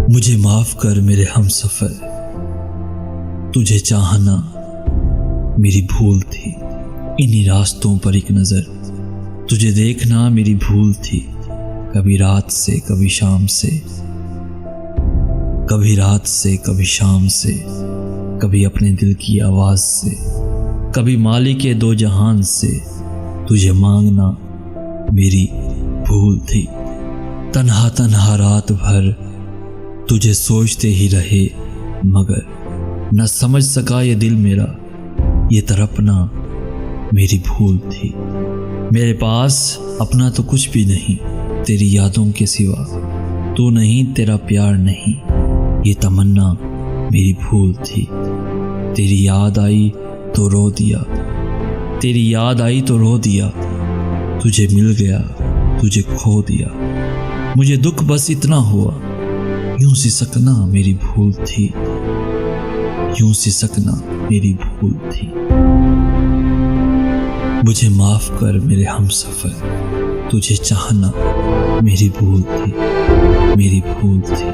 मुझे माफ कर मेरे हमसफर, तुझे चाहना मेरी भूल थी। इन्हीं रास्तों पर एक नज़र, तुझे देखना मेरी भूल थी। कभी रात से कभी शाम से, कभी रात से कभी शाम से, कभी अपने दिल की आवाज़ से, कभी मालिक के दो जहान से, तुझे मांगना मेरी भूल थी। तन्हा तन्हा रात भर तुझे सोचते ही रहे, मगर न समझ सका ये दिल मेरा, ये तड़पना मेरी भूल थी। मेरे पास अपना तो कुछ भी नहीं तेरी यादों के सिवा, तू नहीं तेरा प्यार नहीं, ये तमन्ना मेरी भूल थी। तेरी याद आई तो रो दिया, तेरी याद आई तो रो दिया, तुझे मिल गया तुझे खो दिया। मुझे दुख बस इतना हुआ, यूं सिसकना मेरी भूल थी, यूं सिसकना मेरी भूल थी। मुझे माफ कर मेरे हमसफर, तुझे चाहना मेरी भूल थी, मेरी भूल थी।